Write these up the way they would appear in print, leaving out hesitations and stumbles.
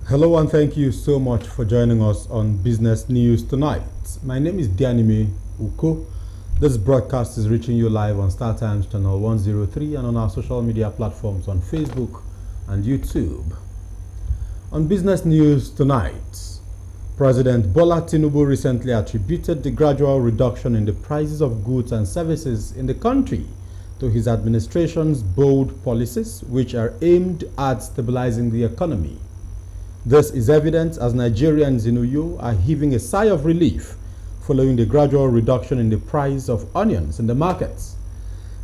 Hello and thank you so much for joining us on Business News Tonight. My name is Dianime Uko. This broadcast is reaching you live on StarTimes channel 103 and on our social media platforms on Facebook and YouTube. On Business News Tonight, President Bola Tinubu recently attributed the gradual reduction in the prices of goods and services in the country to his administration's bold policies, which are aimed at stabilizing the economy. This is evident as Nigerians in Uyo are heaving a sigh of relief following the gradual reduction in the price of onions in the markets.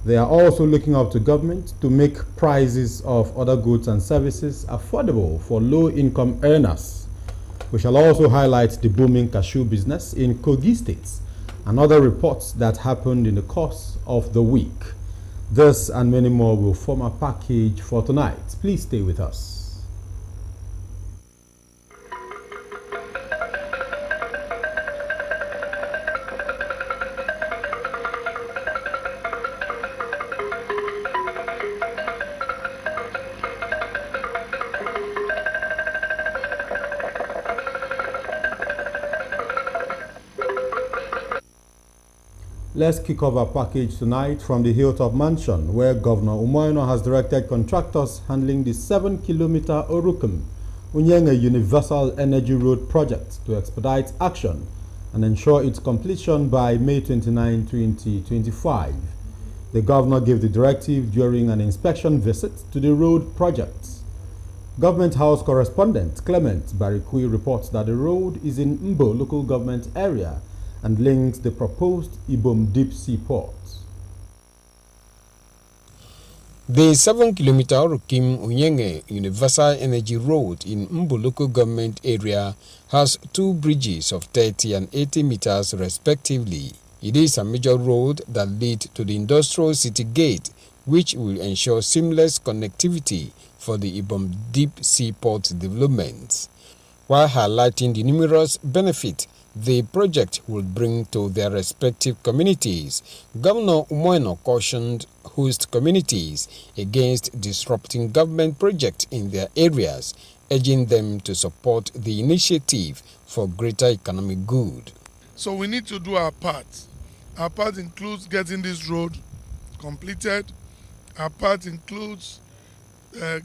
They are also looking up to government to make prices of other goods and services affordable for low-income earners. We shall also highlight the booming cashew business in Kogi State and other reports that happened in the course of the week. This and many more will form a package for tonight. Please stay with us. Let's kick off our package tonight from the Hilltop Mansion, where Governor Umoino has directed contractors handling the 7-kilometer Orukum-Unyenge Universal Energy Road project to expedite action and ensure its completion by May 29, 2025. The governor gave the directive during an inspection visit to the road project. Government House correspondent Clement Barikui reports that the road is in Mbo local government area and links the proposed Ibom Deep Sea Port. The 7-kilometer Orukim-Unyenge Universal Energy Road in Mbo local government area has two bridges of 30 and 80 meters respectively. It is a major road that leads to the industrial city gate, which will ensure seamless connectivity for the Ibom Deep Sea Port development, while highlighting the numerous benefits the project will bring to their respective communities. Governor Umoino cautioned host communities against disrupting government projects in their areas, urging them to support the initiative for greater economic good. So we need to do our part. Our part includes getting this road completed. Our part includes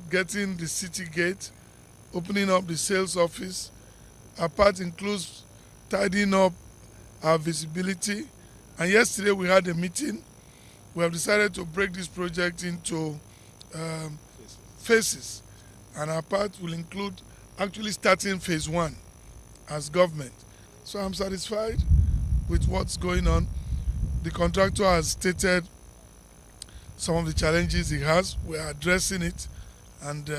getting the city gate, opening up the sales office. Our part includes tidying up our visibility. And yesterday we had a meeting. We have decided to break this project into phases. And our part will include actually starting phase 1 as government. So I'm satisfied with what's going on. The contractor has stated some of the challenges he has. We are addressing it, and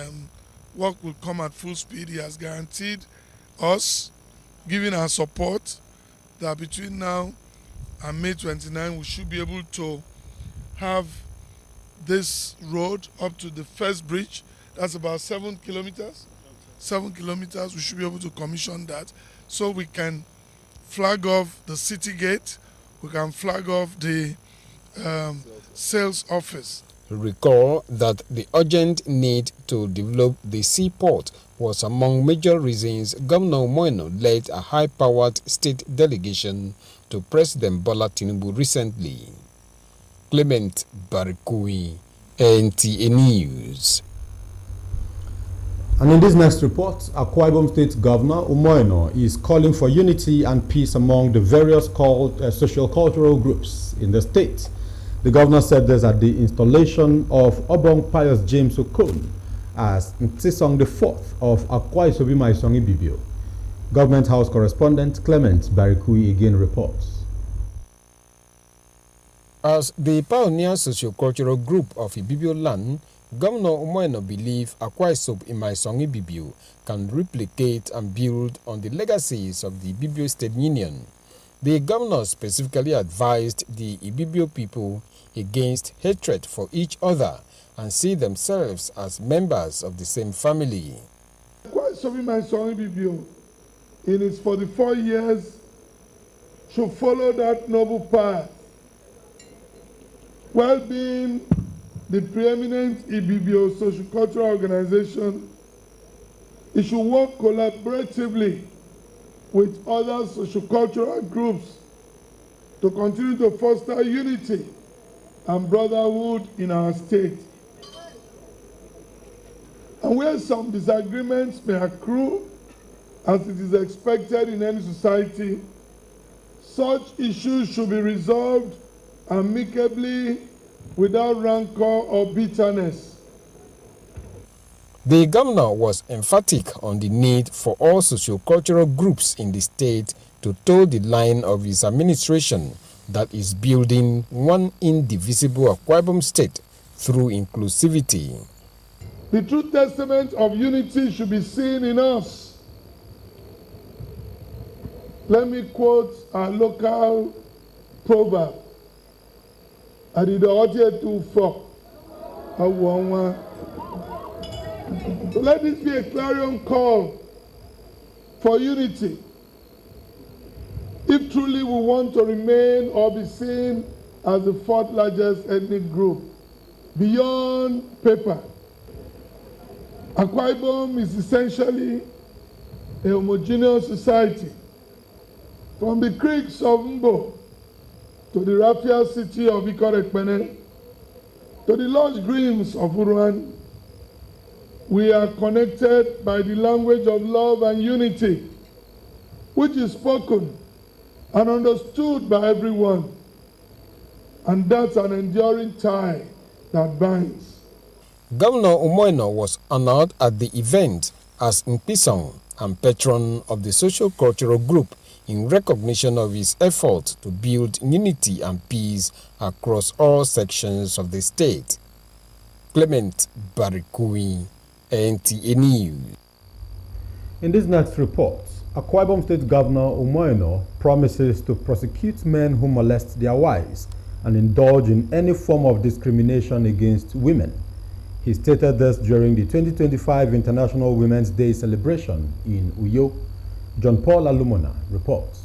work will come at full speed. He has guaranteed us, giving our support, that between now and May 29 we should be able to have this road up to the first bridge. That's about 7 kilometers. 7 kilometers, we should be able to commission that, so we can flag off the city gate, we can flag off the sales office. Recall that the urgent need to develop the seaport was among major reasons Governor Umoino led a high-powered state delegation to President Bola Tinubu recently. Clement Barikui, NTA News. And in this next report, Akwa Ibom State Governor Umoino is calling for unity and peace among the various social-cultural groups in the state. The governor said this at the installation of Obong Pius James Okon as Ntisong IV of Akwa Isobima Isongi Bibio. Government House correspondent Clement Barikui again reports. As the pioneer socio-cultural group of Ibibio land, Governor Umoino believes Akwa Isobima Isongi Bibio can replicate and build on the legacies of the Ibibio State Union. The governor specifically advised the Ibibio people against hatred for each other and see themselves as members of the same family. Akwa Isobima Isongi Bibio, in its 44 years, should follow that noble path, while being the preeminent Ibibio social cultural organization It should work collaboratively with other sociocultural groups to continue to foster unity and brotherhood in our state. And where some disagreements may accrue, as it is expected in any society, such issues should be resolved amicably without rancor or bitterness. The governor was emphatic on the need for all sociocultural groups in the state to toe the line of his administration that is building one indivisible Akwa Ibom state through inclusivity. The true testament of unity should be seen in us. Let me quote our local proverb. So let this be a clarion call for unity. If truly we want to remain or be seen as the fourth largest ethnic group, beyond paper, Akwa Ibom is essentially a homogeneous society. From the creeks of Mbo to the raffia city of Ikorekpene to the lush greens of Uruan, we are connected by the language of love and unity, which is spoken and understood by everyone. And that's an enduring tie that binds. Governor Umoino was honored at the event as Mpisong and patron of the social-cultural group in recognition of his effort to build unity and peace across all sections of the state. Clement Barikui, NTA News. In this next report, Akwa Ibom State Governor Umoino promises to prosecute men who molest their wives and indulge in any form of discrimination against women. He stated this during the 2025 International Women's Day celebration in Uyo. John Paul Alumona reports.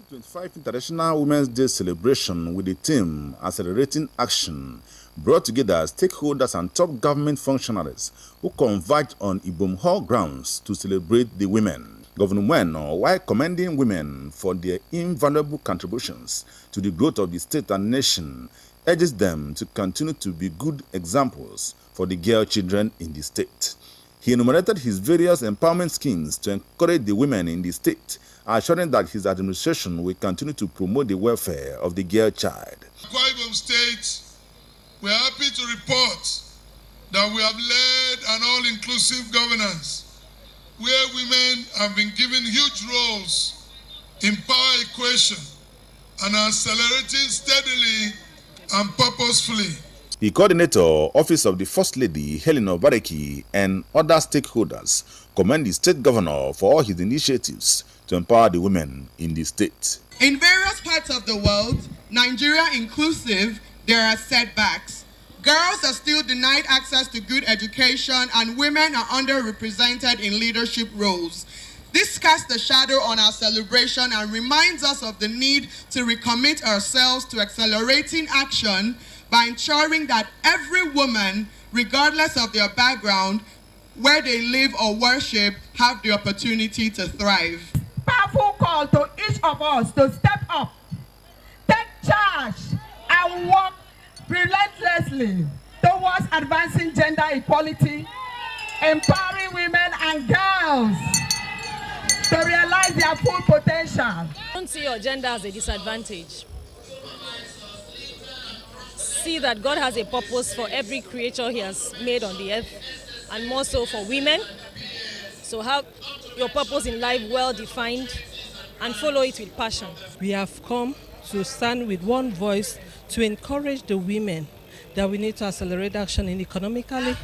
25 International Women's Day celebration with the theme Accelerating Action brought together stakeholders and top government functionaries who converged on Ibom Hall grounds to celebrate the women. Governor Umoino, while commending women for their invaluable contributions to the growth of the state and nation, urges them to continue to be good examples for the girl children in the state. He enumerated his various empowerment schemes to encourage the women in the state, assuring that his administration will continue to promote the welfare of the girl child. Akwa Ibom State, we are happy to report that we have led an all-inclusive governance where women have been given huge roles in power equation and are accelerating steadily and purposefully. The coordinator, Office of the First Lady, Helen Obareki, and other stakeholders commend the state governor for all his initiatives to empower the women in the state. In various parts of the world, Nigeria inclusive, there are setbacks. Girls are still denied access to good education and women are underrepresented in leadership roles. This casts a shadow on our celebration and reminds us of the need to recommit ourselves to accelerating action by ensuring that every woman, regardless of their background, where they live or worship, have the opportunity to thrive. Powerful call to each of us to step up, take charge, and work relentlessly towards advancing gender equality, empowering women and girls to realize their full potential. Don't see your gender as a disadvantage. See that God has a purpose for every creature He has made on the earth, and more so for women. So have your purpose in life well defined and follow it with passion. We have come to stand with one voice to encourage the women that we need to accelerate action in economically,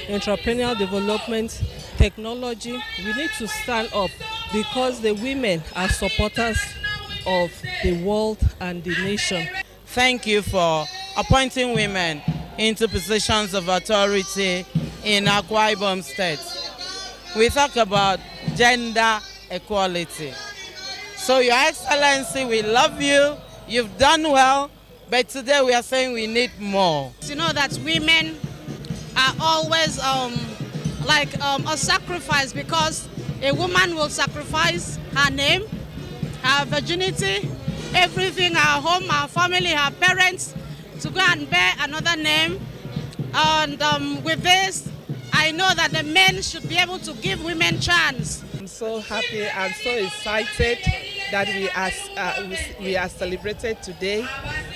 entrepreneurial development, technology. We need to stand up because the women are supporters of the world and the nation. Thank you for appointing women into positions of authority in Akwa Ibom State. We talk about gender equality. So, Your Excellency, we love you. You've done well, but today we are saying we need more. You know that women are always like a sacrifice, because a woman will sacrifice her name, her virginity, everything, her home, her family, her parents, to go and bear another name. And with this, I know that the men should be able to give women chance. I'm so happy and so excited that we are celebrated today.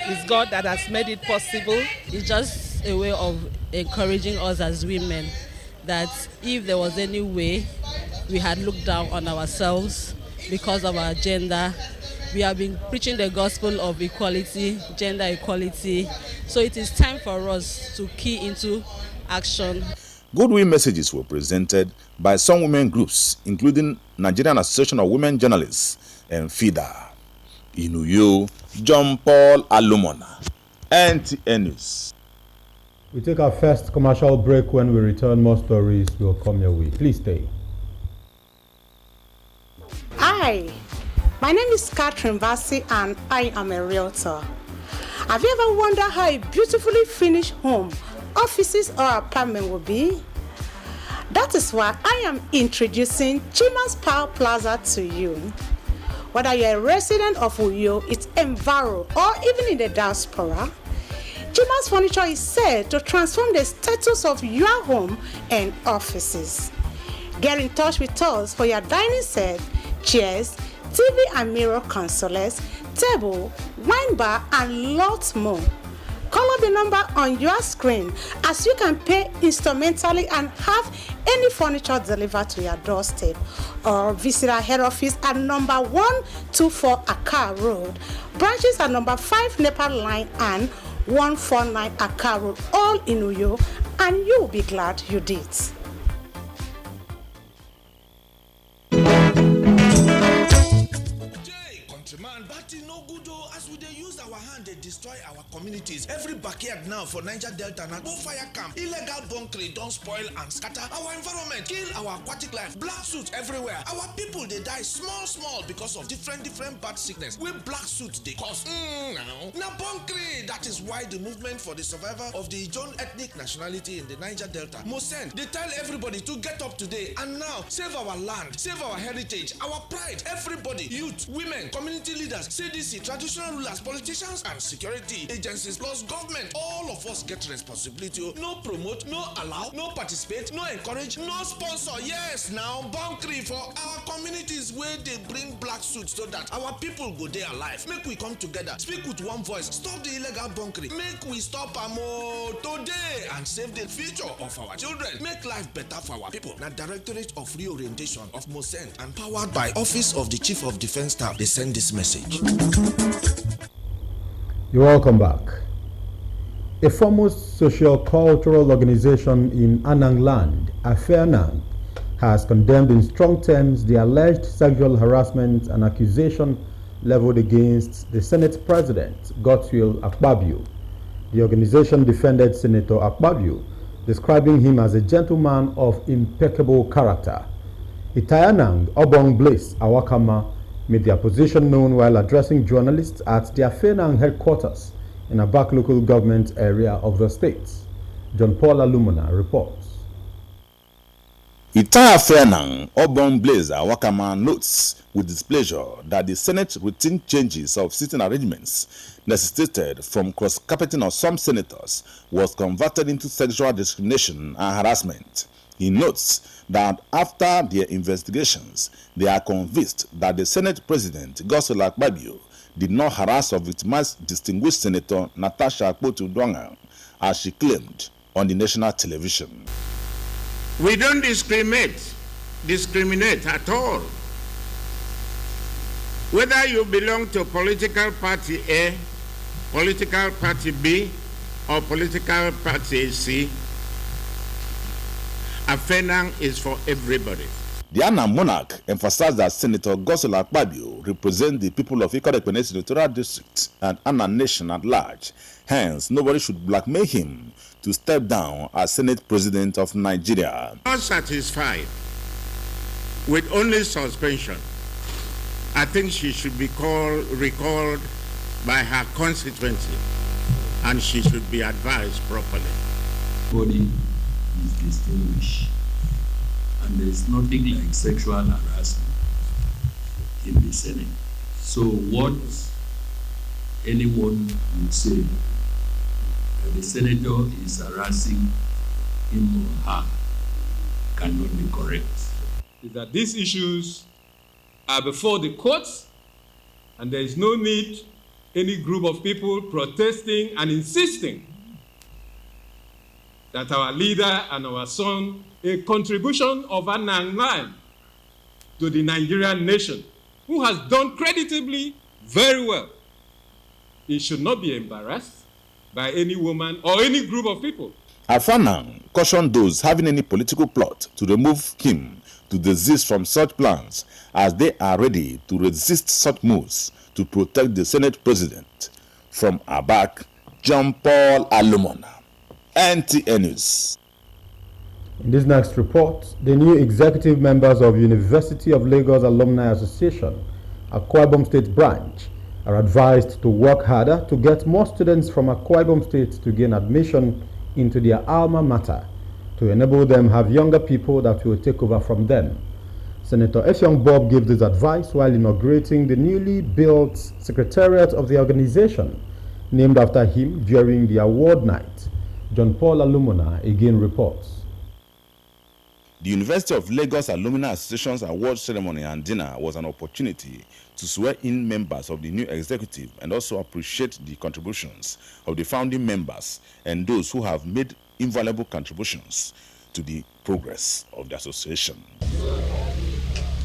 It's God that has made it possible. It's just a way of encouraging us as women that if there was any way we had looked down on ourselves because of our gender, we have been preaching the gospel of equality, gender equality. So it is time for us to key into action. Goodwill messages were presented by some women groups, including Nigerian Association of Women Journalists and FIDA. In Uyo, John Paul Alumona, NTN News. We take our first commercial break. When we return, more stories will come your way. Please stay. Hi, my name is Catherine Bassi and I am a realtor. Have you ever wondered how a beautifully finished home, offices or apartment will be? That is why I am introducing Chima's Power Plaza to you. Whether you're a resident of Uyo, its Enviro, or even in the diaspora, Chima's Furniture is set to transform the status of your home and offices. Get in touch with us for your dining set, chairs, TV and mirror consoles, table, wine bar, and lots more. Call up the number on your screen as you can pay instrumentally and have any furniture delivered to your doorstep. Or visit our head office at number 124 Accra Road. Branches are number 5 Nepal Line and 149 Accra Road, all in Uyo, and you'll be glad you did. Man, but no good as we use our hand, they destroy our communities. Every backyard now for Niger Delta now go fire camp. Illegal bunkering don't spoil and scatter our environment, kill our aquatic life. Black suits everywhere. Our people they die small because of different bad sickness. With black suits they cause now bunkering. That is why the movement for the survival of the Ijon ethnic nationality in the Niger Delta, Mosend, they tell everybody to get up today and now save our land, save our heritage, our pride. Everybody, youth, women, community leaders, CDC, traditional rulers, politicians, and security agencies, plus government, all of us get responsibility. No promote, no allow, no participate, no encourage, no sponsor. Yes, now bunkering for our communities where they bring black suits so that our people go there alive. Make we come together, speak with one voice, stop the illegal bunkering. Make we stop today and save the future of our children. Make life better for our people. Now, Directorate of Reorientation of Mosend and powered by Office of the Chief of Defense Staff, they send this message. You're welcome back. A foremost socio-cultural organization in Anang Land, Afenang, has condemned in strong terms the alleged sexual harassment and accusation leveled against the Senate President, Godswill Akpabio. The organization defended Senator Akpabio, describing him as a gentleman of impeccable character. Itayanang Obong Blaze Awakama made their position known while addressing journalists at their Fenang headquarters in a back local government area of the state. John Paul Alumona reports. Itaya Fenang Obong Blaze Awakama notes with displeasure that the Senate routine changes of sitting arrangements necessitated from cross-carpeting of some senators was converted into sexual discrimination and harassment. He notes that after their investigations, they are convinced that the Senate President, Godswill Akpabio, did not harass or victimize distinguished Senator Natasha Akpotu-Uduaghan, as she claimed on the national television. We don't discriminate at all. Whether you belong to political party A, political party B, or political party C, Afenang is for everybody. The Anang monarch emphasized that Senator Godswill Akpabio represents the people of Ikot-Ekpene Senatorial District and Anang Nation at large. Hence, nobody should blackmail him to step down as Senate President of Nigeria. Not satisfied with only suspension, I think she should be recalled by her constituency and she should be advised properly. Body is distinguished and there's nothing like sexual harassment in the Senate. So what anyone would say that the senator is harassing him or her cannot be correct. Is that these issues are before the courts, and there is no need any group of people protesting and insisting that our leader and our son, a contribution of Anang to the Nigerian nation, who has done creditably very well, he should not be embarrassed by any woman or any group of people. Afanang cautioned those having any political plot to remove him to desist from such plans, as they are ready to resist such moves to protect the Senate President. From Abak, John Paul Alumona, NTA News. In this next report, the new executive members of University of Lagos Alumni Association, Akwa Ibom State branch, are advised to work harder to get more students from Akwa Ibom State to gain admission into their alma mater, to enable them have younger people that will take over from them. Senator Effiong Bob gave this advice while inaugurating the newly built secretariat of the organization, named after him during the award night. John Paul Alumona again reports. The University of Lagos Alumni Association's award ceremony and dinner was an opportunity to swear in members of the new executive and also appreciate the contributions of the founding members and those who have made invaluable contributions to the progress of the association.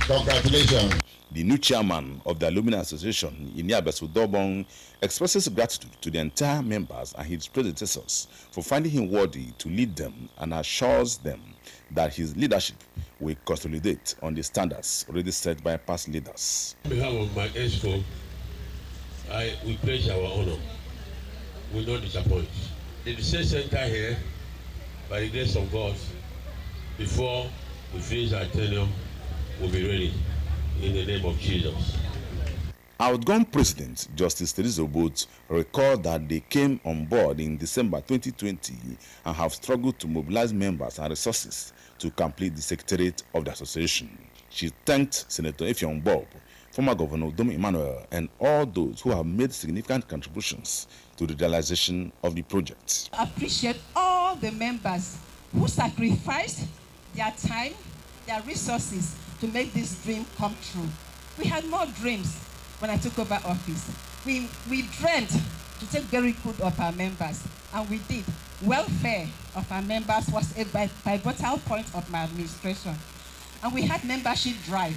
Congratulations. The new chairman of the Alumni Association, Iniabesu Dobong, expresses gratitude to the entire members and his predecessors for finding him worthy to lead them, and assures them that his leadership will consolidate on the standards already set by past leaders. On behalf of my EXCO, we pledge our honor. We will not disappoint. The research center here, by the grace of God, before we finish our tenure, will be ready in the name of Jesus. Outgone President Justice Teresa Obot recalled that they came on board in December 2020 and have struggled to mobilize members and resources to complete the secretariat of the association. She thanked Senator Effiong Bob, former Governor Udom Emmanuel, and all those who have made significant contributions to the realization of the project. I appreciate all the members who sacrificed their time, their resources to make this dream come true. We had more dreams when I took over office. We dreamt to take very good of our members, and we did. Welfare of our members was a pivotal point of my administration. And we had membership drive.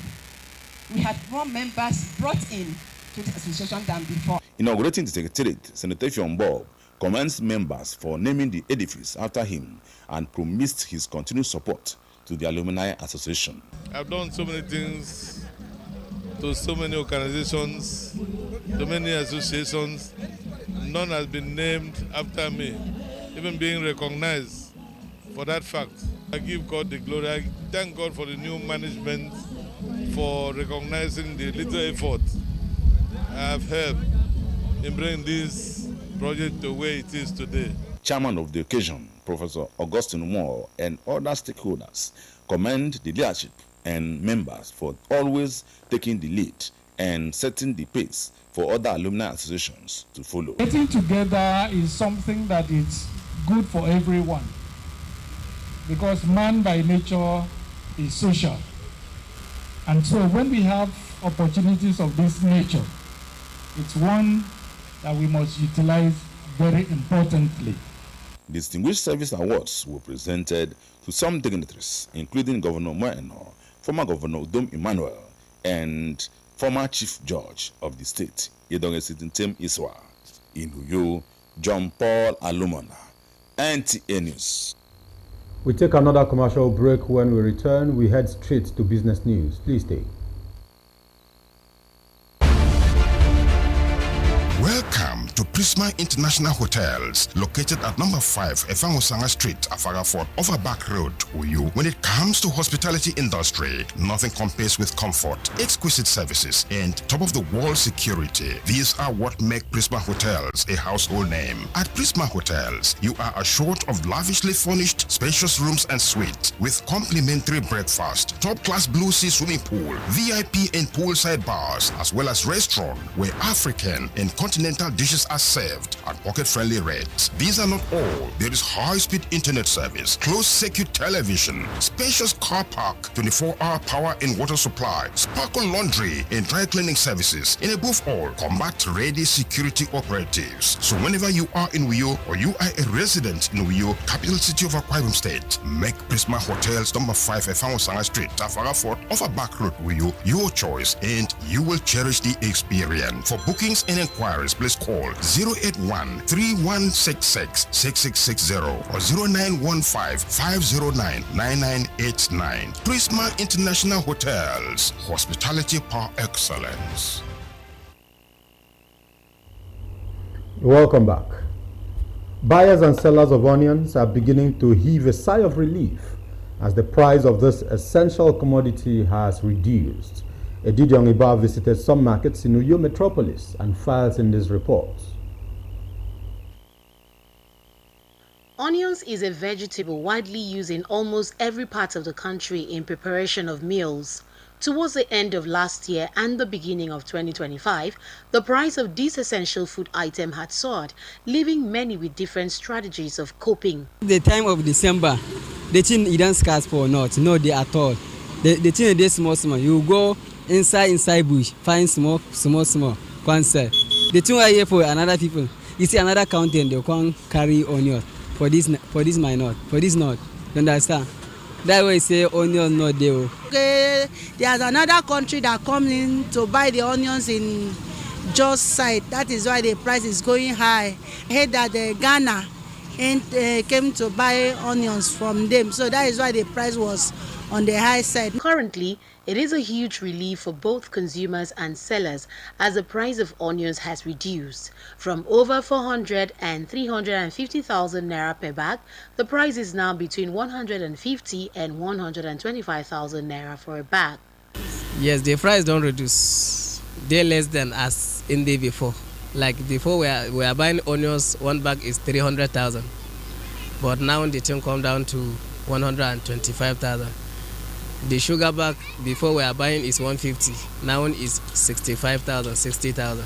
We had more members brought in to the association than before. Inaugurating the secretariat, Senator Effiong Bob commends members for naming the edifice after him and promised his continued support to the Alumni Association. I've done so many things to so many organizations, to many associations. None has been named after me, even being recognized for that fact. I give God the glory. I thank God for the new management for recognizing the little effort I have helped in bringing this project to where it is today. Chairman of the occasion, Professor Augustine Moore, and other stakeholders commend the leadership and members for always taking the lead and setting the pace for other alumni associations to follow. Getting together is something that is good for everyone, because man by nature is social. And so when we have opportunities of this nature, it's one that we must utilize very importantly. Distinguished Service Awards were presented to some dignitaries, including Governor Moeno, former Governor Udom Emmanuel, and former Chief Judge of the state, Yedonge Sitintem Iswa. In Uyo, John Paul Alumona, NTA News. We take another commercial break. When we return, we head straight to business news. Please stay. Welcome to Prisma International Hotels, located at number 5 Efangosanga Street, Afagafort, Overback Road, Uyu. When it comes to hospitality industry, nothing compares with comfort, exquisite services, and top-of-the-world security. These are what make Prisma Hotels a household name. At Prisma Hotels, you are assured of lavishly furnished, spacious rooms and suites with complimentary breakfast, top-class Blue Sea swimming pool, VIP and poolside bars, as well as restaurant where African and continental dishes are served at pocket-friendly rates. These are not all. There is high-speed internet service, closed-circuit television, spacious car park, 24-hour power and water supply, sparkle laundry and dry cleaning services, and above all, combat-ready security operatives. So whenever you are in Uyo or you are a resident in Uyo, capital city of Akwa Ibom State, make Prisma Hotels number 5 Efangosanga Street, Afagafort, Overback Road, Uyo, your choice, and you will cherish the experience. For bookings and inquiries, please call 081-3166-6660 or 0915-509-9989. Prisma International Hotels, hospitality par excellence. Welcome back. Buyers and sellers of onions are beginning to heave a sigh of relief as the price of this essential commodity has reduced. Edidion Iba visited some markets in Uyo Metropolis and files in this report. Onions is a vegetable widely used in almost every part of the country in preparation of meals. Towards the end of last year and the beginning of 2025, the price of this essential food item had soared, leaving many with different strategies of coping. The time of December, the thing you don't scarce for not, no day at all. The thing is small. You go inside bush, find small, can't sell. The thing I hear for another people, you see another county they can't carry onion. For this might not, for this not. You understand? That way say onion not there. Okay, there's another country that comes in to buy the onions in Jos side. That is why the price is going high. I heard that Ghana came to buy onions from them, so that is why the price was on the high side. Currently, it is a huge relief for both consumers and sellers as the price of onions has reduced. From over 400 and 350,000 naira per bag, the price is now between 150 and 125,000 naira for a bag. Yes, the price don't reduce. They're less than as in the before. Like before, we are buying onions, one bag is 300,000. But now the thing come down to 125,000. The sugar bag before we are buying is 150, now is 65,000, 60,000.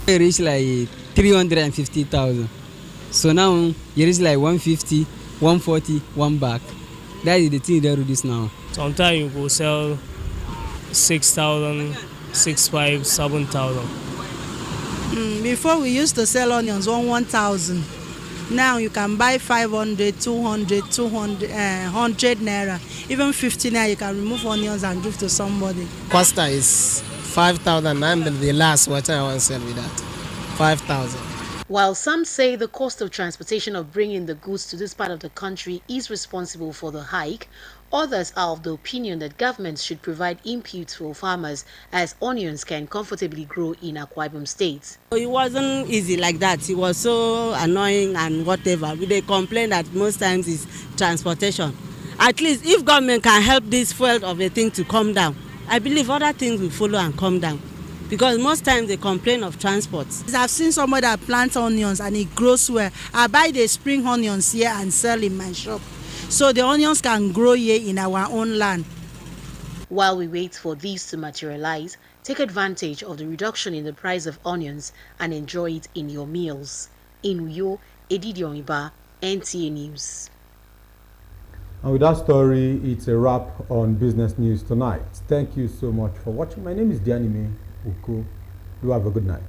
It reached like 350,000. So now it is like 150, 140, one bag. That is the thing they reduce now. Sometimes you go sell 6,000, 6,500, 7,000. Before we used to sell onions 1,000. Now you can buy 500, 200, 100 naira, even 50 naira. You can remove onions and give to somebody. Costa is 5,000, and the last what I want to sell with that, 5,000. While some say the cost of transportation of bringing the goods to this part of the country is responsible for the hike, others are of the opinion that governments should provide inputs for farmers as onions can comfortably grow in Akwa Ibom State. It wasn't easy like that. It was so annoying and whatever. They complain that most times it's transportation. At least if government can help this fuel of the thing to come down, I believe other things will follow and come down. Because most times they complain of transport. I've seen somebody that plants onions and it grows well. I buy the spring onions here and sell in my shop. So the onions can grow here in our own land. While we wait for these to materialize, take advantage of the reduction in the price of onions and enjoy it in your meals. In Uyo, Edidion Iba, NTA News. And with that story, it's a wrap on Business News Tonight. Thank you so much for watching. My name is Dianime Uko. Do have a good night.